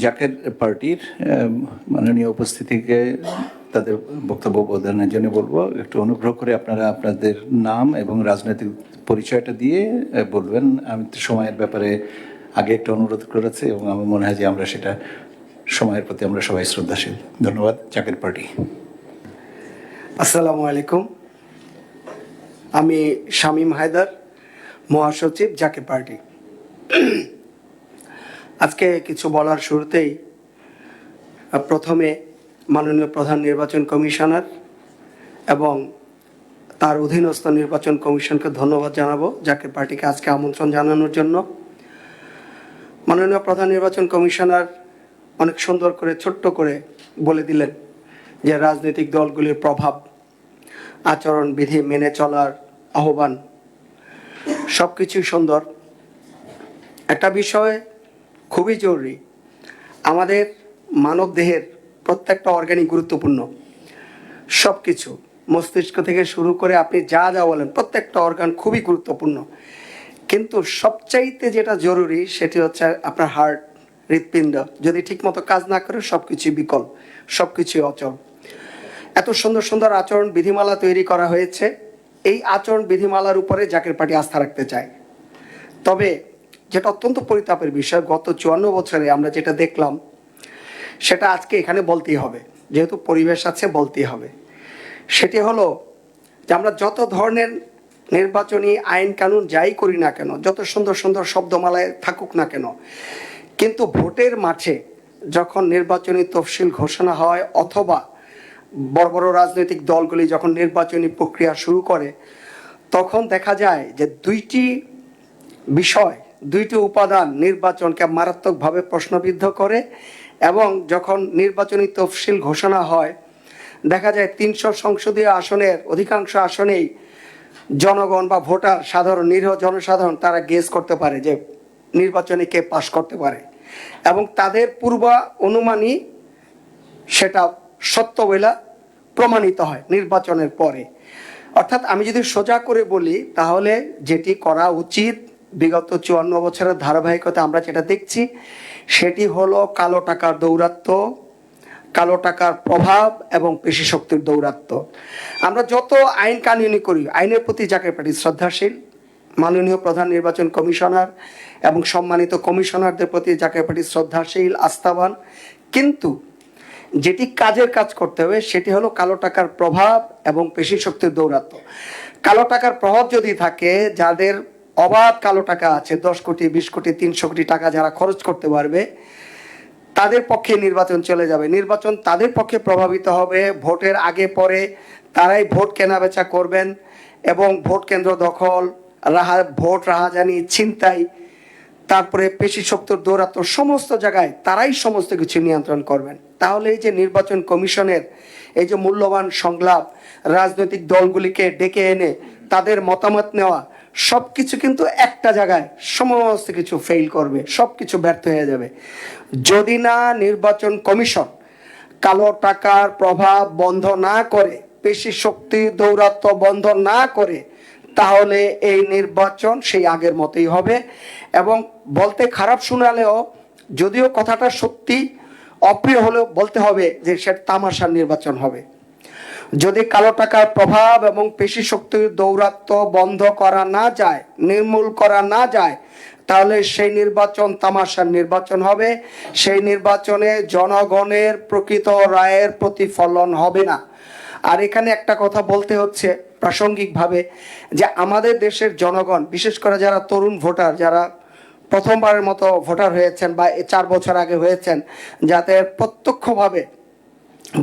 জাকের পার্টির মাননীয় উপস্থিতিকে তাদের বক্তব্য প্রদানের জন্য বলবো, একটু অনুগ্রহ করে আপনারা আপনাদের নাম এবং রাজনৈতিক পরিচয়টা দিয়ে বলবেন। আমি তো সময়ের ব্যাপারে আগে একটু অনুরোধ করেছি এবং আমার মনে হয় যে আমরা সেটা সময়ের প্রতি আমরা সবাই শ্রদ্ধাশীল। ধন্যবাদ। জাকের পার্টি। আসসালামু আলাইকুম। আমি শামীম হায়দার, মহাসচিব জাকের পার্টি। আজকে কিছু বলার শুরুতেই প্রথমে মাননীয় প্রধান নির্বাচন কমিশনার এবং তার অধীনস্থ নির্বাচন কমিশনকে ধন্যবাদ জানাবো জাকের পার্টিকে আজকে আমন্ত্রণ জানানোর জন্য। মাননীয় প্রধান নির্বাচন কমিশনার অনেক সুন্দর করে ছোট্ট করে বলে দিলেন যে রাজনৈতিক দলগুলির প্রভাব, আচরণ বিধি মেনে চলার আহ্বান, সব কিছুই সুন্দর। একটা বিষয় খুবই জরুরি, আমাদের মানব দেহের প্রত্যেকটা অর্গানই গুরুত্বপূর্ণ। সব কিছু মস্তিষ্ক থেকে শুরু করে আপনি যা যা বলেন প্রত্যেকটা অর্গান খুবই গুরুত্বপূর্ণ, কিন্তু সবচাইতে যেটা জরুরি সেটি হচ্ছে আপনার হার্ট, হৃৎপিণ্ড। যদি ঠিকমতো কাজ না করে সব কিছুই বিকল, সব কিছুই অচল। এত সুন্দর সুন্দর আচরণ বিধিমালা তৈরি করা হয়েছে, এই আচরণ বিধিমালার উপরে জাকের পার্টি আস্থা রাখতে চায়। তবে যেটা অত্যন্ত পরিতাপের বিষয়, গত 54 বছরে আমরা যেটা দেখলাম সেটা আজকে এখানে বলতেই হবে, যেহেতু পরিবেশ আছে বলতেই হবে। সেটি হলো যে আমরা যত ধরনের নির্বাচনী আইন কানুন যাই করি না কেন, যত সুন্দর সুন্দর শব্দমালায় থাকুক না কেন, কিন্তু ভোটের মাঠে যখন নির্বাচনী তফসিল ঘোষণা হয় অথবা বড় বড় রাজনৈতিক দলগুলি যখন নির্বাচনী প্রক্রিয়া শুরু করে, তখন দেখা যায় যে দুইটি বিষয়, দুইটি উপাদান নির্বাচনকে মারাত্মকভাবে প্রশ্নবিদ্ধ করে। এবং যখন নির্বাচনী তফসিল ঘোষণা হয় দেখা যায় 300 সংসদীয় আসনের অধিকাংশ আসনেই জনগণ বা ভোটার, সাধারণ নিরীহ জনসাধারণ তারা গেস করতে পারে যে নির্বাচনে কে পাশ করতে পারে, এবং তাদের পূর্ব অনুমানই সেটা সত্য বলে প্রমাণিত হয় নির্বাচনের পরে। অর্থাৎ আমি যদি সোজা করে বলি তাহলে যেটি করা উচিত, বিগত 54 বছরের ধারাবাহিকতা আমরা যেটা দেখছি সেটি হলো কালো টাকার দৌরাত্ম্য, কালো টাকার প্রভাব এবং পেশি শক্তির দৌরাত্ম্য। আমরা যত আইন কানুনি করি, আইনের প্রতি জাকের পার্টি শ্রদ্ধাশীল। মাননীয় প্রধান নির্বাচন কমিশনার এবং সম্মানিত কমিশনারদের প্রতি জাকের পার্টি শ্রদ্ধাশীল, আস্থাবান। কিন্তু যেটি কাজের কাজ করতে হবে সেটি হলো কালো টাকার প্রভাব এবং পেশি শক্তির দৌরাত্ম্য। কালো টাকার প্রভাব যদি থাকে, যাদের অবাধ কালো টাকা আছে, 10 কোটি 20 কোটি 300 কোটি টাকা যারা খরচ করতে পারবে, তাদের পক্ষে নির্বাচন চলে যাবে, নির্বাচন তাদের পক্ষে প্রভাবিত হবে। ভোটের আগে পরে তারাই ভোট কেনাবেচা করবেন এবং ভোট কেন্দ্র দখল, ভোট রাহাজানি, ছিনতাই, তারপরে পেশি শক্তির দৌরাত্ম্য, সমস্ত জায়গায় তারাই সমস্ত কিছু নিয়ন্ত্রণ করবেন। তাহলে এই যে নির্বাচন কমিশনের এই যে মূল্যবান সংলাপ, রাজনৈতিক দলগুলিকে ডেকে এনে তাদের মতামত নেওয়া, সব কিছু কিন্তু একটা জায়গায় সমস্ত কিছু ফেল করবে, সব কিছু ব্যর্থ হয়ে যাবে। যদি না নির্বাচন কমিশন কালো টাকার প্রভাব বন্ধ না করে, পেশি শক্তি দৌরাত্ম্য বন্ধ না করে, তাহলে এই নির্বাচন সেই আগের মতোই হবে। এবং বলতে খারাপ শোনালেও, যদিও কথাটা সত্যি, অপ্রিয় হলেও বলতে হবে যে সেটা তামাশার নির্বাচন হবে। যদি কালো টাকার প্রভাব এবং পেশি শক্তির দৌরাত্ম্য বন্ধ করা না যায়, নির্মূল করা না যায়, তাহলে সেই নির্বাচন তামাশার নির্বাচন হবে। সেই নির্বাচনে জনগণের প্রকৃত রায়ের প্রতিফলন হবে না। আর এখানে একটা কথা বলতে হচ্ছে প্রাসঙ্গিকভাবে, যে আমাদের দেশের জনগণ, বিশেষ করে যারা তরুণ ভোটার, যারা প্রথমবারের মতো ভোটার হয়েছেন বা 4 বছর আগে হয়েছেন, যাদের প্রত্যক্ষভাবে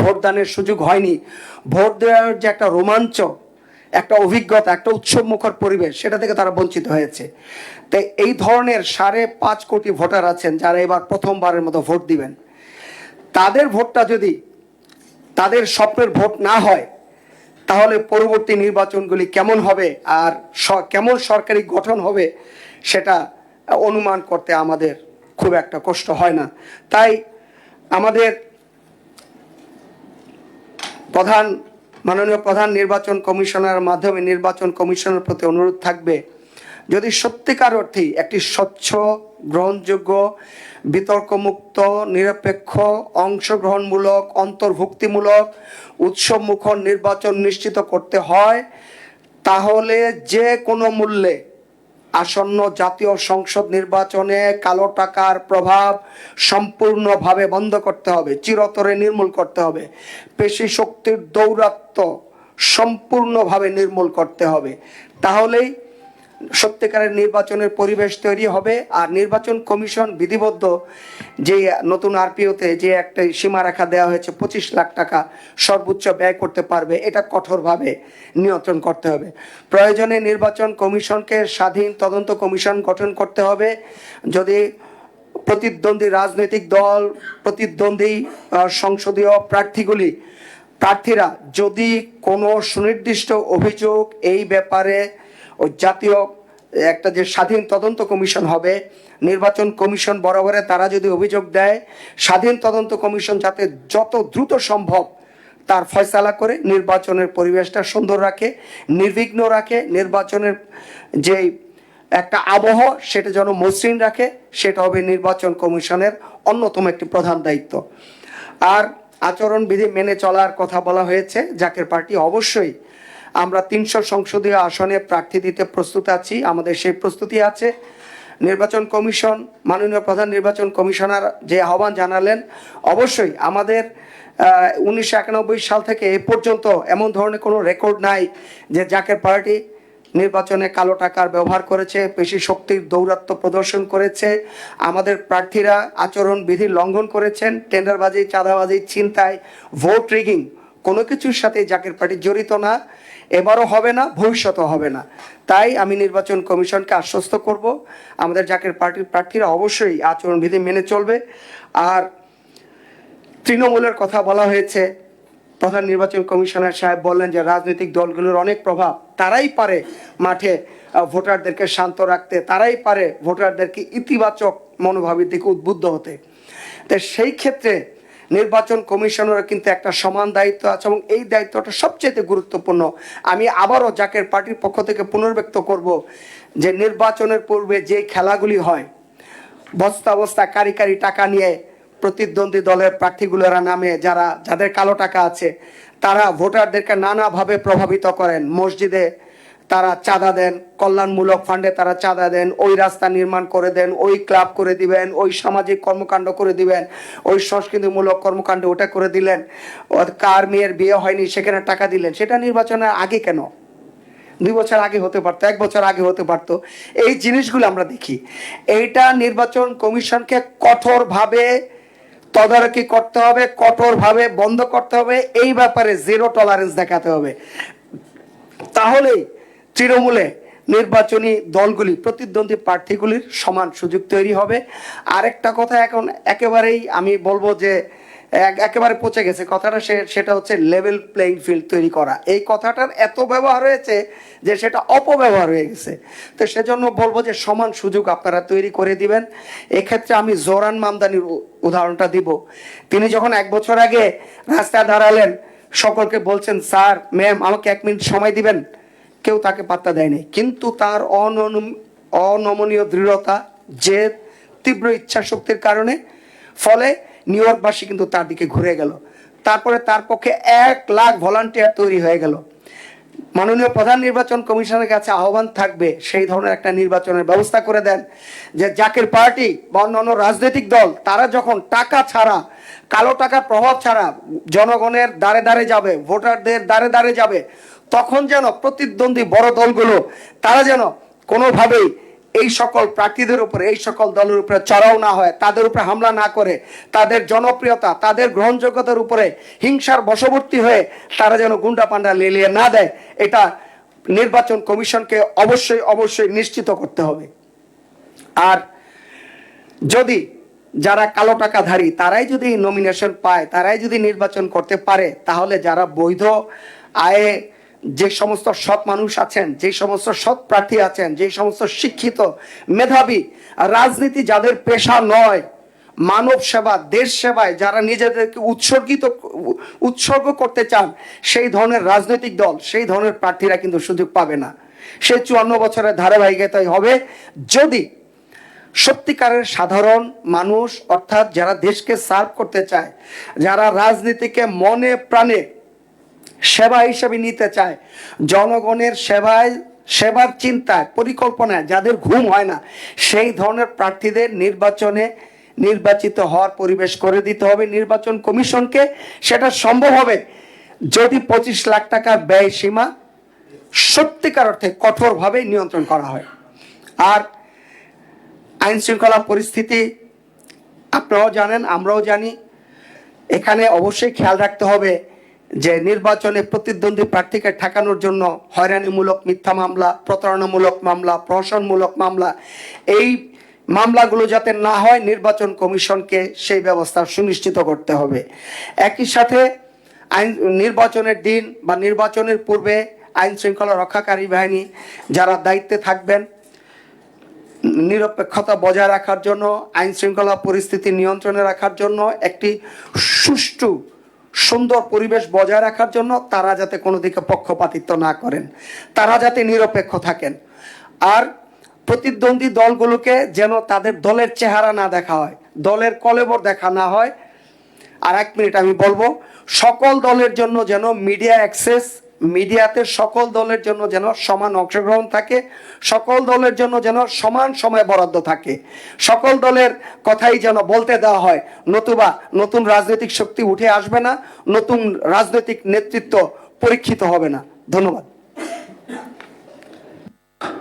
ভোটদানের সুযোগ হয়নি, ভোট দেওয়ার যে একটা রোমাঞ্চ, একটা অভিজ্ঞতা, একটা উৎসবমুখর পরিবেশ, সেটা থেকে তারা বঞ্চিত হয়েছে। তাই এই ধরনের 5.5 কোটি ভোটার আছেন যারা এবার প্রথমবারের মতো ভোট দিবেন, তাদের ভোটটা যদি তাদের স্বপ্নের ভোট না হয়, তাহলে পরবর্তী নির্বাচনগুলি কেমন হবে আর কেমন সরকারি গঠন হবে সেটা অনুমান করতে আমাদের খুব একটা কষ্ট হয় না। তাই আমাদের মাননীয় প্রধান নির্বাচন কমিশনারের মাধ্যমে নির্বাচন কমিশনের প্রতি অনুরোধ থাকবে যদি সত্যিকার অর্থেই একটি স্বচ্ছ, গ্রহণযোগ্য, বিতর্কমুক্ত, নিরপেক্ষ, অংশগ্রহণমূলক, অন্তর্ভুক্তিমূলক, উৎসবমুখর নির্বাচন নিশ্চিত করতে হয়, তাহলে যে কোনো মূল্যে আসন্ন জাতীয় সংসদ নির্বাচনে কালো টাকার প্রভাব সম্পূর্ণভাবে বন্ধ করতে হবে, চিরতরে নির্মূল করতে হবে। পেশি শক্তির দৌরাত্ম্য সম্পূর্ণভাবে নির্মূল করতে হবে। তাহলেই সত্যিকারের নির্বাচনের পরিবেশ তৈরি হবে। আর নির্বাচন কমিশন বিধিবদ্ধ যে নতুন আরপিওতে যে একটা সীমারেখা দেওয়া হয়েছে 25 লাখ টাকা সর্বোচ্চ ব্যয় করতে পারবে, এটা কঠোরভাবে নিয়ন্ত্রণ করতে হবে। প্রয়োজনে নির্বাচন কমিশনকে স্বাধীন তদন্ত কমিশন গঠন করতে হবে। যদি প্রতিদ্বন্দ্বী রাজনৈতিক দল, প্রতিদ্বন্দ্বী সংসদীয় প্রার্থীরা যদি কোনো সুনির্দিষ্ট অভিযোগ এই ব্যাপারে ও জাতীয় একটা যে স্বাধীন তদন্ত কমিশন হবে, নির্বাচন কমিশন বরাবরে তারা যদি অভিযোগ দেয়, স্বাধীন তদন্ত কমিশন যাতে যত দ্রুত সম্ভব তার ফয়সালা করে নির্বাচনের পরিবেশটা সুন্দর রাখে, নির্বিঘ্ন রাখে, নির্বাচনের যে একটা আবহ সেটা যেন মসৃণ রাখে, সেটা হবে নির্বাচন কমিশনের অন্যতম একটি প্রধান দায়িত্ব। আর আচরণবিধি মেনে চলার কথা বলা হয়েছে। জাকের পার্টি অবশ্যই আমরা 300 সংসদীয় আসনে প্রার্থী দিতে প্রস্তুত আছি, আমাদের সেই প্রস্তুতি আছে। নির্বাচন কমিশন, মাননীয় প্রধান নির্বাচন কমিশনার যে আহ্বান জানালেন, অবশ্যই আমাদের 1991 সাল থেকে এ পর্যন্ত এমন ধরনের কোনো রেকর্ড নাই যে জাকের পার্টি নির্বাচনে কালো টাকার ব্যবহার করেছে, পেশি শক্তির দৌরাত্ম্য প্রদর্শন করেছে, আমাদের প্রার্থীরা আচরণবিধি লঙ্ঘন করেছেন, টেন্ডারবাজি, চাঁদাবাজি, ছিনতাই, ভোট রিগিং কোনো কিছুর সাথে জাকের পার্টি জড়িত না, এবারও হবে না, ভবিষ্যতেও হবে না। তাই আমি নির্বাচন কমিশনকে আশ্বস্ত করব, আমাদের জাকের পার্টির প্রার্থীরা অবশ্যই আচরণবিধি মেনে চলবে। আর তৃণমূলের কথা বলা হয়েছে, প্রধান নির্বাচন কমিশনার সাহেব বললেন যে রাজনৈতিক দলগুলোর অনেক প্রভাব, তারাই পারে মাঠে ভোটারদেরকে শান্ত রাখতে, তারাই পারে ভোটারদেরকে ইতিবাচক মনোভাবের দিকে উদ্বুদ্ধ হতে। তো সেই ক্ষেত্রে নির্বাচন কমিশনেরও কিন্তু একটা সমান দায়িত্ব আছে এবং এই দায়িত্বটা সবচেয়ে গুরুত্বপূর্ণ। আমি আবারও জাকের পার্টির পক্ষ থেকে পুনর্ব্যক্ত করব যে নির্বাচনের পূর্বে যে খেলাগুলি হয়, বস্তা বস্তা কারি কারি টাকা নিয়ে প্রতিদ্বন্দ্বী দলের প্রার্থীগুলোর নামে যাদের কালো টাকা আছে, তারা ভোটারদেরকে নানাভাবে প্রভাবিত করেন। মসজিদে তারা চাঁদা দেন, কল্যাণমূলক ফান্ডে তারা চাঁদা দেন, ওই রাস্তা নির্মাণ করে দেন, ওই ক্লাব করে দিবেন, ওই সামাজিক কর্মকাণ্ড করে দিবেন, ওই সংস্কৃতিমূলক কর্মকাণ্ড ওটা করে দিলেন, কার মেয়ের বিয়ে হয়নি সেখানে টাকা দিলেন। সেটা নির্বাচনের আগে কেন? 2 বছর আগে হতে পারতো, 1 বছর আগে হতে পারতো। এই জিনিসগুলো আমরা দেখি। এইটা নির্বাচন কমিশনকে কঠোরভাবে তদারকি করতে হবে, কঠোরভাবে বন্ধ করতে হবে, এই ব্যাপারে জিরো টলারেন্স দেখাতে হবে। তাহলেই তৃণমূলে নির্বাচনী দলগুলি, প্রতিদ্বন্দ্বী প্রার্থীগুলির সমান সুযোগ তৈরি হবে। আরেকটা কথা এখন একেবারেই আমি বলবো যে একেবারে পচে গেছে কথাটা, সেটা হচ্ছে লেভেল প্লেইং ফিল্ড তৈরি করা। এই কথাটার এত ব্যবহার হয়েছে যে সেটা অপব্যবহার হয়ে গেছে। তো সেজন্য বলবো যে সমান সুযোগ আপনারা তৈরি করে দিবেন। এক্ষেত্রে আমি জোরান মামদানির উদাহরণটা দিব। তিনি যখন 1 বছর আগে রাস্তায় দাঁড়ালেন, সকলকে বলছেন স্যার ম্যাম আমাকে 1 মিনিট সময় দিবেন, কেউ তাকে পাত্তা দেয়নি। কিন্তু তার অনমনীয় দৃঢ়তা, জেদ, তীব্র ইচ্ছা শক্তির কারণে ফলে নিউ ইয়র্কবাসী কিন্তু তার দিকে ঘুরে গেল। তারপরে তার পক্ষে 1 লাখ ভলান্টিয়ার তৈরি হয়ে গেল। মাননীয় প্রধান নির্বাচন কমিশনের কাছে আহ্বান থাকবে সেই ধরনের একটা নির্বাচনের ব্যবস্থা করে দেন, যে জাকের পার্টি বা অন্যান্য রাজনৈতিক দল তারা যখন টাকা ছাড়া, কালো টাকার প্রভাব ছাড়া জনগণের দ্বারে দ্বারে যাবে, ভোটারদের দ্বারে দ্বারে যাবে, তখন যেন প্রতিদ্বন্দ্বী বড় দলগুলো তারা যেন কোনোভাবেই এই সকল প্রার্থীদের উপরে, এই সকল দলের উপরে চড়াও না হয়, তাদের উপরে হামলা না করে, তাদের জনপ্রিয়তা, তাদের গ্রহণযোগ্যতার উপরে হিংসার বশবর্তী হয়ে তারা যেন গুন্ডা পান্ডা লেলিয়ে না দেয়, এটা নির্বাচন কমিশনকে অবশ্যই অবশ্যই নিশ্চিত করতে হবে। আর যদি যারা কালো টাকাধারী তারাই যদি নমিনেশন পায়, তারাই যদি নির্বাচন করতে পারে, তাহলে যারা বৈধ আয়ে যে সমস্ত সৎ মানুষ আছেন, যে সমস্ত সৎ প্রার্থী আছেন, যে সমস্ত শিক্ষিত মেধাবী, রাজনীতি যাদের পেশা নয়, মানব সেবা, দেশ সেবায় যারা নিজেদেরকে উৎসর্গ করতে চান, সেই ধরনের রাজনৈতিক দল, সেই ধরনের প্রার্থীরা কিন্তু সুযোগ পাবে না। সেই 54 বছরের ধারাবাহিকতাই হবে যদি সত্যিকারের সাধারণ মানুষ, অর্থাৎ যারা দেশকে সার্ভ করতে চায়, যারা রাজনীতিকে মনে প্রাণে সেবা হিসেবে নিতে চায়, জনগণের সেবার চিন্তায় পরিকল্পনায় যাদের ঘুম হয় না, সেই ধরনের প্রার্থীদের নির্বাচনে নির্বাচিত হওয়ার পরিবেশ করে দিতে হবে নির্বাচন কমিশনকে। সেটা সম্ভব হবে যদি 25 লাখ টাকার ব্যয় সীমা সত্যিকার অর্থে কঠোরভাবে নিয়ন্ত্রণ করা হয়। আর আইন শৃঙ্খলা পরিস্থিতি আপনারাও জানেন, আমরাও জানি। এখানে অবশ্যই খেয়াল রাখতে হবে যে নির্বাচনে প্রতিদ্বন্দ্বী প্রার্থীকে ঠেকানোর জন্য হয়রানিমূলক মিথ্যা মামলা, প্রতারণামূলক মামলা, প্রহসনমূলক মামলা, এই মামলাগুলো যাতে না হয় নির্বাচন কমিশনকে সেই ব্যবস্থা সুনিশ্চিত করতে হবে। একই সাথে নির্বাচনের দিন বা নির্বাচনের পূর্বে আইন শৃঙ্খলা রক্ষাকারী বাহিনী যারা দায়িত্বে থাকবেন, নিরপেক্ষতা বজায় রাখার জন্য, আইন শৃঙ্খলা পরিস্থিতি নিয়ন্ত্রণে রাখার জন্য, একটি সুষ্ঠু সুন্দর পরিবেশ বজায় রাখার জন্য তারা যাতে কোনো দিকে পক্ষপাতিত্ব না করেন, তারা যাতে নিরপেক্ষ থাকেন। আর প্রতিদ্বন্দ্বী দলগুলোকে যেন তাদের দলের চেহারা না দেখা হয়, দলের কলেবর দেখা না হয়। আর 1 মিনিট আমি বলবো, সকল দলের জন্য যেন মিডিয়া অ্যাক্সেস, মিডিয়াতে সকল দলের জন্য যেন সমান অংশগ্রহণ থাকে, সকল দলের জন্য যেন সমান সময় বরাদ্দ থাকে, সকল দলের কথাই যেন বলতে দেওয়া হয়, নতুবা নতুন রাজনৈতিক শক্তি উঠে আসবে না, নতুন রাজনৈতিক নেতৃত্ব পরীক্ষিত হবে না। ধন্যবাদ।